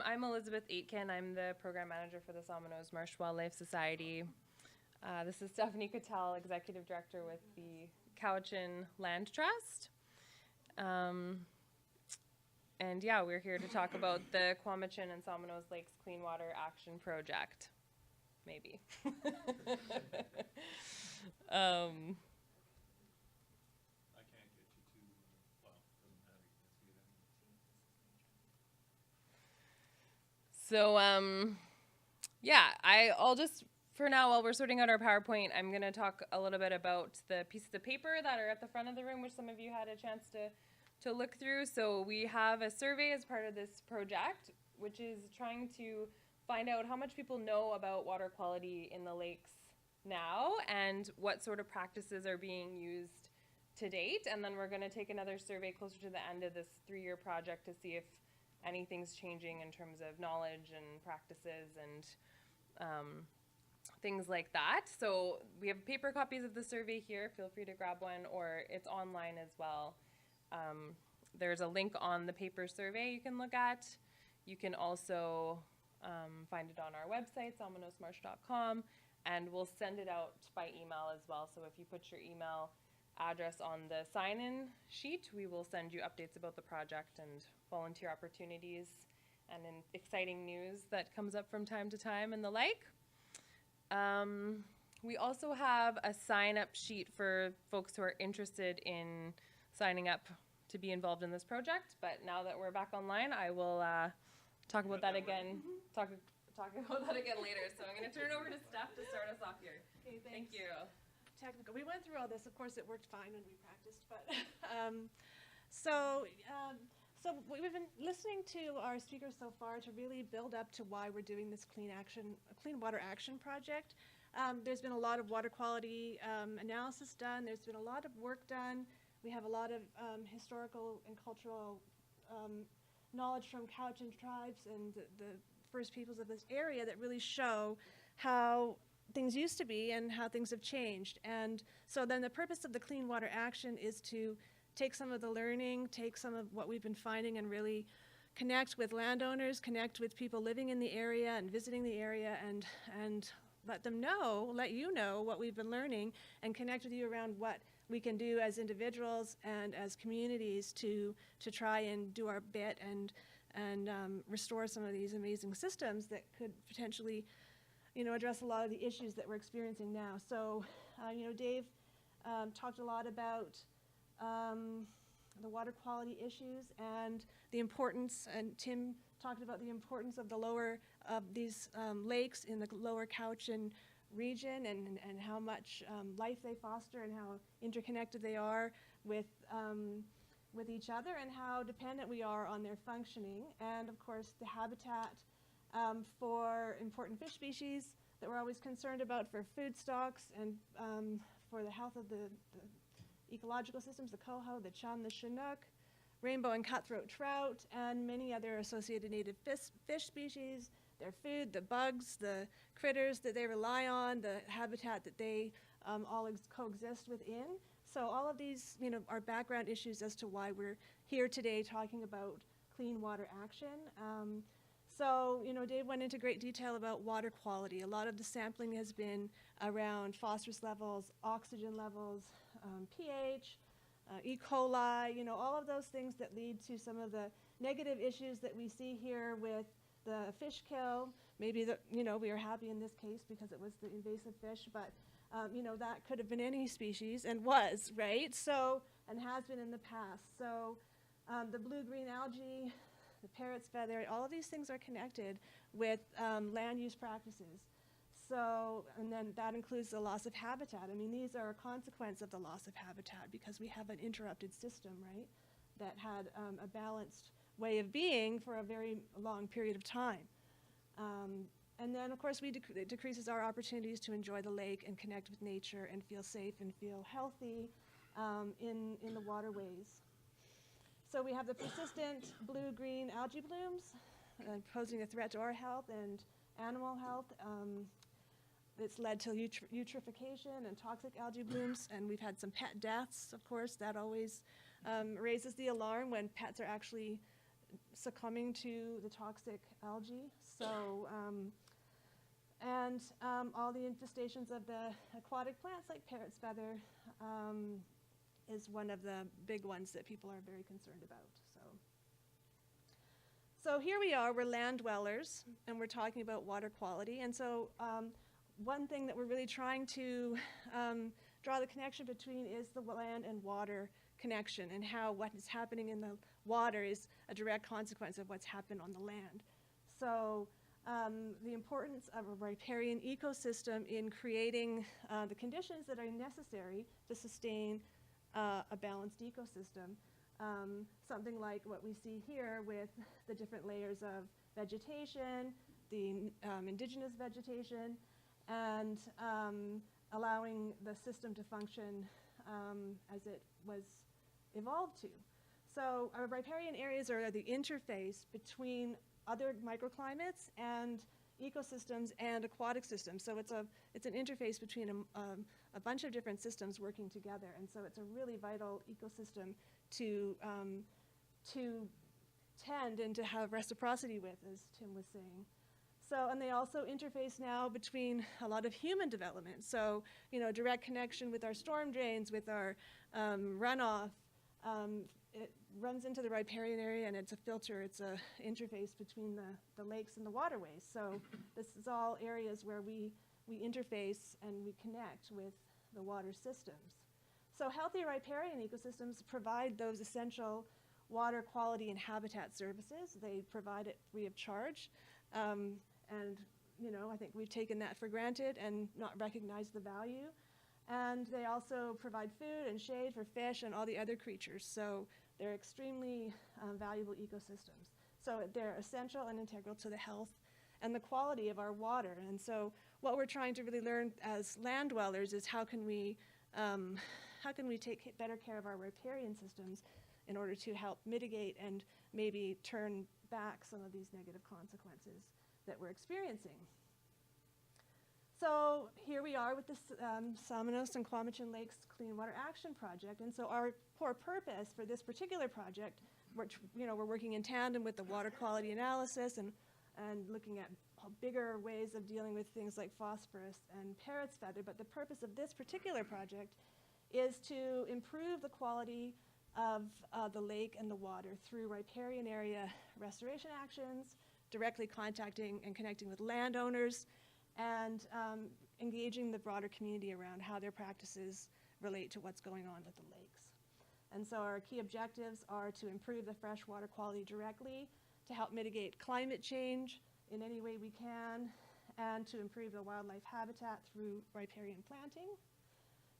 I'm Elizabeth Aitken. I'm the program manager for the Somenos Marsh Wildlife Society. This is Stephanie Cottell, executive director with the Cowichan Land Trust. And yeah, we're here to talk about the Kw'amutsun and Somenos Lakes Clean Water Action Project. Maybe. So, yeah, I'll just, for now, while we're sorting out our PowerPoint, I'm going to talk a little bit about the pieces of paper that are at the front of the room, which some of you had a chance to look through. So we have a survey as part of this project, which is trying to find out how much people know about water quality in the lakes now and what sort of practices are being used to date. And then we're going to take another survey closer to the end of this 3-year project to see if anything's changing in terms of knowledge and practices and things like that. So we have paper copies of the survey here. Feel free to grab one, or it's online as well. There's a link on the paper survey you can look at. You can also find it on our website, somenosmarsh.com, and we'll send it out by email as well. So if you put your email address on the sign-in sheet, we will send you updates about the project and volunteer opportunities and exciting news that comes up from time to time and the like. We also have a sign-up sheet for folks who are interested in signing up to be involved in this project, but now that we're back online, I will talk about that again. Talk about that again later. So I'm going to turn it over to Steph to start us off here. Okay, thanks. Thank you. Technical. We went through all this. Of course, it worked fine when we practiced, but so we've been listening to our speakers so far to really build up to why we're doing this clean water action project. There's been a lot of water quality analysis done. There's been a lot of work done. We have a lot of historical and cultural knowledge from Cowichan tribes and the first peoples of this area that really show how things used to be and how things have changed. And so then the purpose of the Clean Water Action is to take some of the learning, take some of what we've been finding and really connect with landowners, connect with people living in the area and visiting the area and let you know what we've been learning and connect with you around what we can do as individuals and as communities to try and do our bit and restore some of these amazing systems that could potentially address a lot of the issues that we're experiencing now. So, Dave talked a lot about the water quality issues and the importance, and Tim talked about the importance of these lakes in the lower Cowichan region and how much life they foster and how interconnected they are with each other and how dependent we are on their functioning. And of course, the habitat for important fish species that we're always concerned about, for food stocks and for the health of the ecological systems, the coho, the chum, the chinook, rainbow and cutthroat trout, and many other associated native fish species, their food, the bugs, the critters that they rely on, the habitat that they all coexist within. So all of these are background issues as to why we're here today talking about clean water action. So, Dave went into great detail about water quality. A lot of the sampling has been around phosphorus levels, oxygen levels, pH, E. coli, all of those things that lead to some of the negative issues that we see here with the fish kill. Maybe we are happy in this case because it was the invasive fish, but that could have been any species and was, right? So, and has been in the past. So the blue-green algae, the parrot's feather, all of these things are connected with land use practices. So, and then that includes the loss of habitat. I mean, these are a consequence of the loss of habitat because we have an interrupted system, right, that had a balanced way of being for a very long period of time. And then, of course, it decreases our opportunities to enjoy the lake and connect with nature and feel safe and feel healthy in the waterways. So we have the persistent blue-green algae blooms posing a threat to our health and animal health. It's led to eutrophication and toxic algae blooms, and we've had some pet deaths, of course. That always raises the alarm when pets are actually succumbing to the toxic algae. So, all the infestations of the aquatic plants like parrot's feather is one of the big ones that people are very concerned about. So here we are, we're land dwellers, and we're talking about water quality. And so one thing that we're really trying to draw the connection between is the land and water connection, and how what is happening in the water is a direct consequence of what's happened on the land. So the importance of a riparian ecosystem in creating the conditions that are necessary to sustain a balanced ecosystem. Something like what we see here with the different layers of vegetation, the indigenous vegetation, and allowing the system to function as it was evolved to. So our riparian areas are the interface between other microclimates and ecosystems and aquatic systems. So it's an interface between a bunch of different systems working together, and so it's a really vital ecosystem to tend and to have reciprocity with, as Tim was saying. So, and they also interface now between a lot of human development. So, you know, direct connection with our storm drains, with our runoff. It runs into the riparian area, and it's a filter. It's a interface between the lakes and the waterways. So this is all areas where we interface and we connect with the water systems. So healthy riparian ecosystems provide those essential water quality and habitat services. They provide it free of charge. And, you know, I think we've taken that for granted and not recognized the value. And they also provide food and shade for fish and all the other creatures. So they're extremely valuable ecosystems. So they're essential and integral to the health and the quality of our water. And so what we're trying to really learn as land dwellers is how can we take better care of our riparian systems in order to help mitigate and maybe turn back some of these negative consequences that we're experiencing. So here we are with the Somenos and Qu'amutsun Lakes Clean Water Action Project. And so our core purpose for this particular project, we're working in tandem with the water quality analysis and looking at bigger ways of dealing with things like phosphorus and parrot's feather. But the purpose of this particular project is to improve the quality of the lake and the water through riparian area restoration actions, directly contacting and connecting with landowners, and engaging the broader community around how their practices relate to what's going on with the lakes. And so our key objectives are to improve the fresh water quality directly, to help mitigate climate change in any way we can, and to improve the wildlife habitat through riparian planting,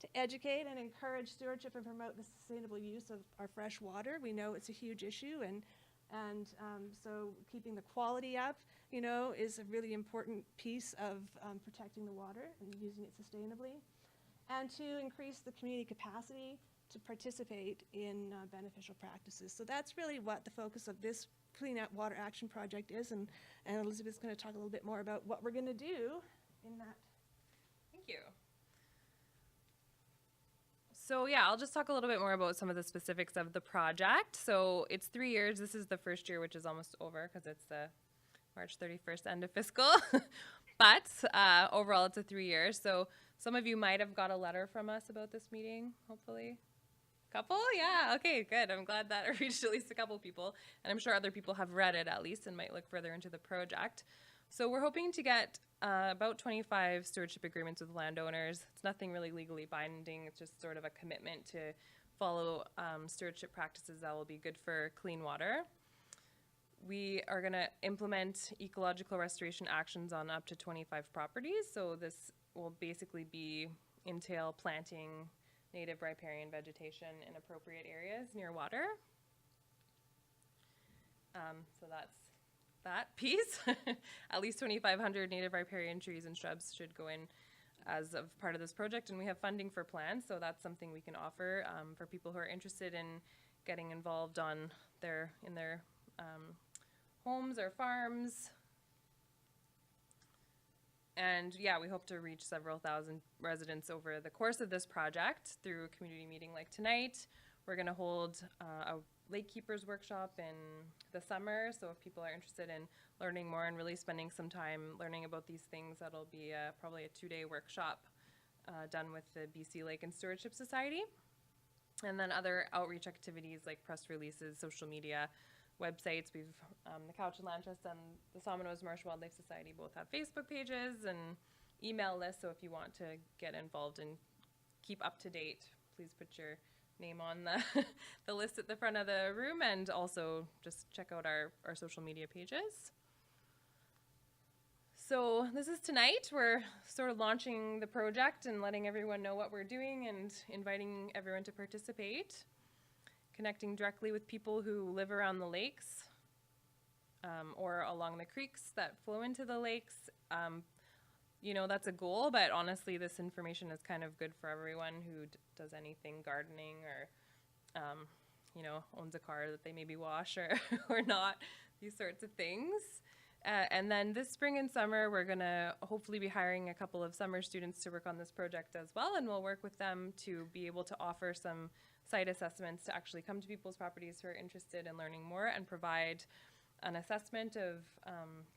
to educate and encourage stewardship and promote the sustainable use of our fresh water. We know it's a huge issue, and so keeping the quality up, you know, is a really important piece of protecting the water and using it sustainably, and to increase the community capacity to participate in beneficial practices. So that's really what the focus of this Clean Out Water Action Project is, and Elizabeth's going to talk a little bit more about what we're going to do in that. Thank you. So yeah, I'll just talk a little bit more about some of the specifics of the project. So it's 3 years. This is the first year, which is almost over because it's the March 31st end of fiscal. But overall, it's a 3 years. So some of you might have got a letter from us about this meeting, hopefully. Couple? Yeah, okay, good. I'm glad that it reached at least a couple people. And I'm sure other people have read it at least and might look further into the project. So we're hoping to get about 25 stewardship agreements with landowners. It's nothing really legally binding. It's just sort of a commitment to follow stewardship practices that will be good for clean water. We are going to implement ecological restoration actions on up to 25 properties. So this will basically entail planting native riparian vegetation in appropriate areas near water. So that's that piece. At least 2,500 native riparian trees and shrubs should go in as of part of this project, and we have funding for plans, so that's something we can offer for people who are interested in getting involved in their homes or farms. And yeah, we hope to reach several thousand residents over the course of this project through a community meeting like tonight, we're going to hold a lake keepers workshop in the summer. So if people are interested in learning more and really spending some time learning about these things, that'll be probably a 2-day workshop done with the BC Lake and Stewardship Society. And then other outreach activities like press releases, social media, websites. We've the Cowichan Land Trust and the Somenos Marsh Wildlife Society both have Facebook pages and email lists. So if you want to get involved and keep up to date, please put your name on the list at the front of the room, and also just check out our social media pages. So this is tonight. We're sort of launching the project and letting everyone know what we're doing and inviting everyone to participate, connecting directly with people who live around the lakes or along the creeks that flow into the lakes. You know, that's a goal, but honestly, this information is kind of good for everyone who does anything gardening or, you know, owns a car that they maybe wash or not, these sorts of things. And then this spring and summer, we're going to hopefully be hiring a couple of summer students to work on this project as well, and we'll work with them to be able to offer some site assessments to actually come to people's properties who are interested in learning more and provide an assessment of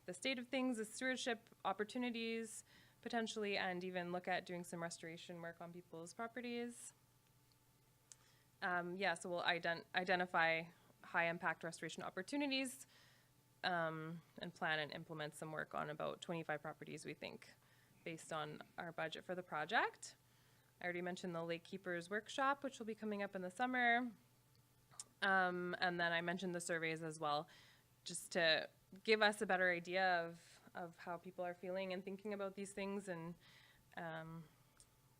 the state of things, the stewardship opportunities potentially, and even look at doing some restoration work on people's properties. So we'll identify high impact restoration opportunities and plan and implement some work on about 25 properties, we think, based on our budget for the project. I already mentioned the Lake Keepers Workshop, which will be coming up in the summer. And then I mentioned the surveys as well, just to give us a better idea of how people are feeling and thinking about these things, and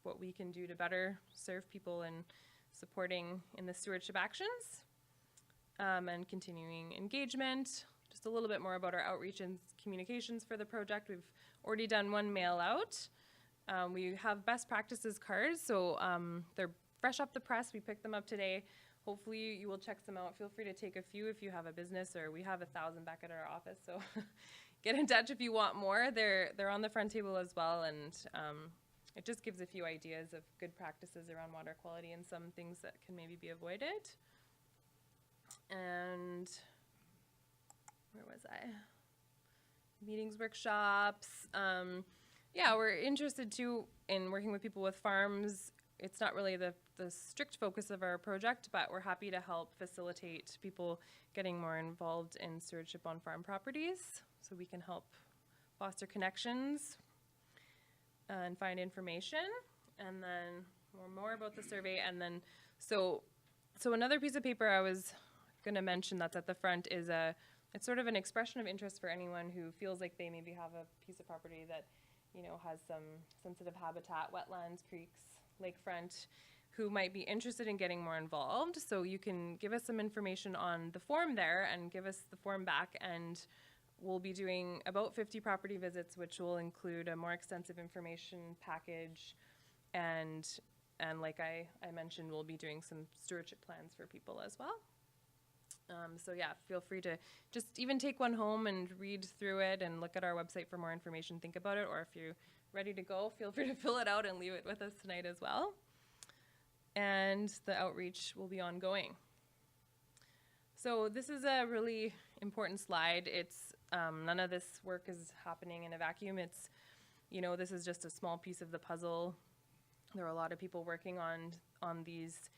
what we can do to better serve people and supporting in the stewardship actions, and continuing engagement. Just a little bit more about our outreach and communications for the project. We've already done one mail out. We have best practices cards, so they're fresh off the press. We picked them up today. Hopefully you will check them out. Feel free to take a few if you have a business, or we have 1,000 back at our office, so get in touch if you want more. They're on the front table as well, and it just gives a few ideas of good practices around water quality and some things that can maybe be avoided. And where was I? Meetings, workshops. Yeah, we're interested too in working with people with farms. It's not really the strict focus of our project, but we're happy to help facilitate people getting more involved in stewardship on farm properties, so we can help foster connections and find information. And then more about the survey. And then so another piece of paper I was going to mention that's at the front is it's sort of an expression of interest for anyone who feels like they maybe have a piece of property that, you know, has some sensitive habitat, wetlands, creeks, lakefront, who might be interested in getting more involved. So you can give us some information on the form there and give us the form back, and we'll be doing about 50 property visits, which will include a more extensive information package, and like I mentioned, we'll be doing some stewardship plans for people as well. So yeah, feel free to just even take one home and read through it and look at our website for more information, think about it, or if you're ready to go, feel free to fill it out and leave it with us tonight as well. And the outreach will be ongoing. So this is a really important slide. It's none of this work is happening in a vacuum. It's, you know, this is just a small piece of the puzzle. There are a lot of people working on these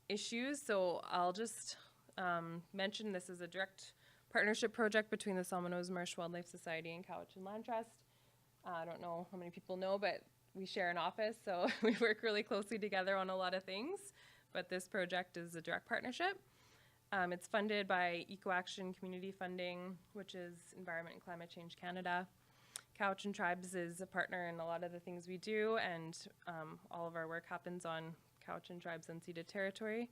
issues. So I'll just mention this is a direct partnership project between the Somenos Marsh Wildlife Society and Cowichan Land Trust. I don't know how many people know, but we share an office, so we work really closely together on a lot of things. But this project is a direct partnership. It's funded by Eco-Action Community Funding, which is Environment and Climate Change Canada. Cowichan Tribes is a partner in a lot of the things we do, and all of our work happens on Cowichan Tribes unceded territory.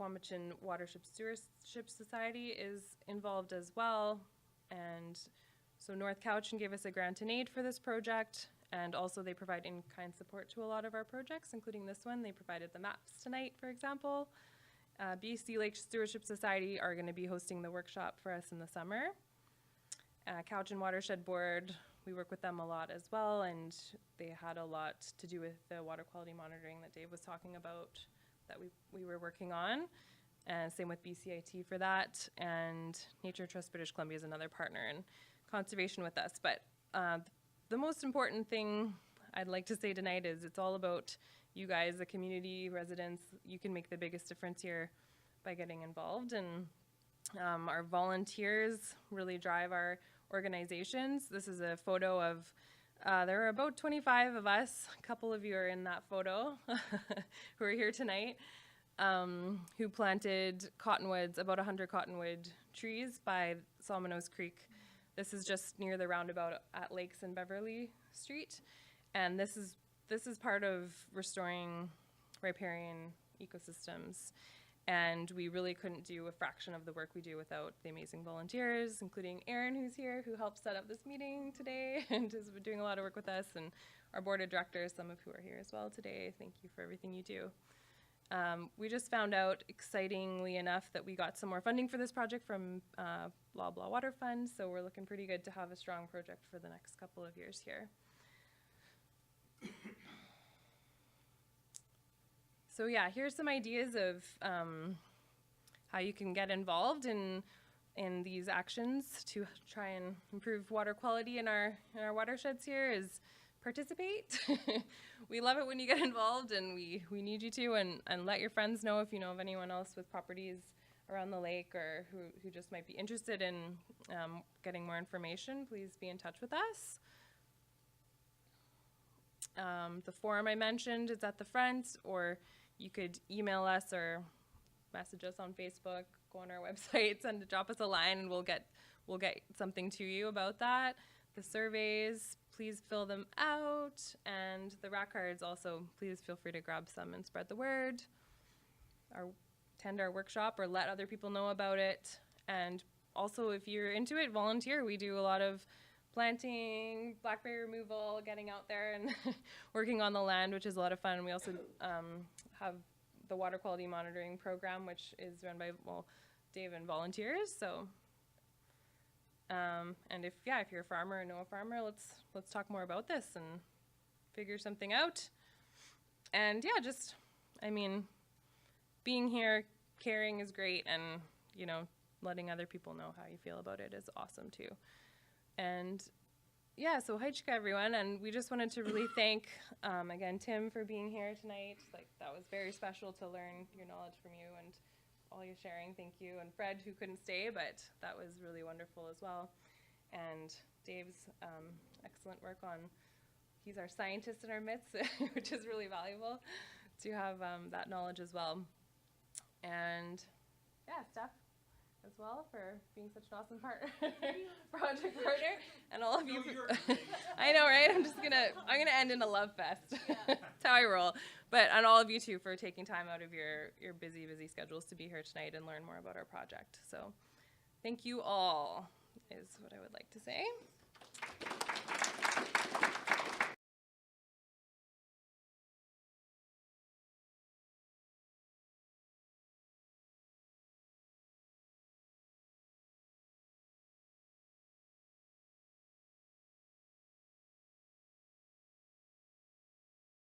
Kw'amutsun Watershed Stewardship Society is involved as well, and so North Cowichan gave us a grant and aid for this project, and also they provide in-kind support to a lot of our projects, including this one. They provided the maps tonight, for example. BC Lake Stewardship Society are going to be hosting the workshop for us in the summer. Cowichan Watershed Board we work with them a lot as well, and they had a lot to do with the water quality monitoring that Dave was talking about that we were working on. And same with BCIT for that, and Nature Trust British Columbia is another partner in conservation with us. But the most important thing I'd like to say tonight is it's all about you guys, the community residents. You can make the biggest difference here by getting involved, and our volunteers really drive our organizations. This is a photo of, there are about 25 of us, a couple of you are in that photo who are here tonight, who planted cottonwoods, about 100 cottonwood trees by Somenos Creek. This is just near the roundabout at Lakes and Beverly Street. And this is part of restoring riparian ecosystems. And we really couldn't do a fraction of the work we do without the amazing volunteers, including Erin, who's here, who helped set up this meeting today and has been doing a lot of work with us, and our board of directors, some of who are here as well today. Thank you for everything you do. We just found out, excitingly enough, that we got some more funding for this project from Blah Blah Water Fund, so we're looking pretty good to have a strong project for the next couple of years here. So yeah, here's some ideas of how you can get involved in these actions to try and improve water quality in our watersheds here. Is participate. We love it when you get involved, and we need you to, and let your friends know if you know of anyone else with properties around the lake or who just might be interested in getting more information. Please be in touch with us. The forum I mentioned is at the front, or you could email us or message us on Facebook, go on our website, drop us a line, and we'll get something to you about that. The surveys, please fill them out, and the rack cards also, please feel free to grab some and spread the word. Attend our workshop or let other people know about it. And also, if you're into it, volunteer. We do a lot of planting, blackberry removal, getting out there and working on the land, which is a lot of fun. We also have the water quality monitoring program, which is run by, well, Dave and volunteers. So, and if you're a farmer or know a farmer, let's talk more about this and figure something out. And yeah, just, I mean, being here, caring is great, and letting other people know how you feel about it is awesome too. And yeah, so haichika everyone, and we just wanted to really thank, again, Tim for being here tonight. Like, that was very special to learn your knowledge from you and all your sharing. Thank you. And Fred, who couldn't stay, but that was really wonderful as well. And Dave's excellent work on, he's our scientist in our midst, which is really valuable to have that knowledge as well. And yeah, Steph as well for being such an awesome project partner, and all of you. I know, right? I'm gonna end in a love fest. Yeah. That's how I roll. But and all of you too for taking time out of your busy schedules to be here tonight and learn more about our project. So, thank you all is what I would like to say.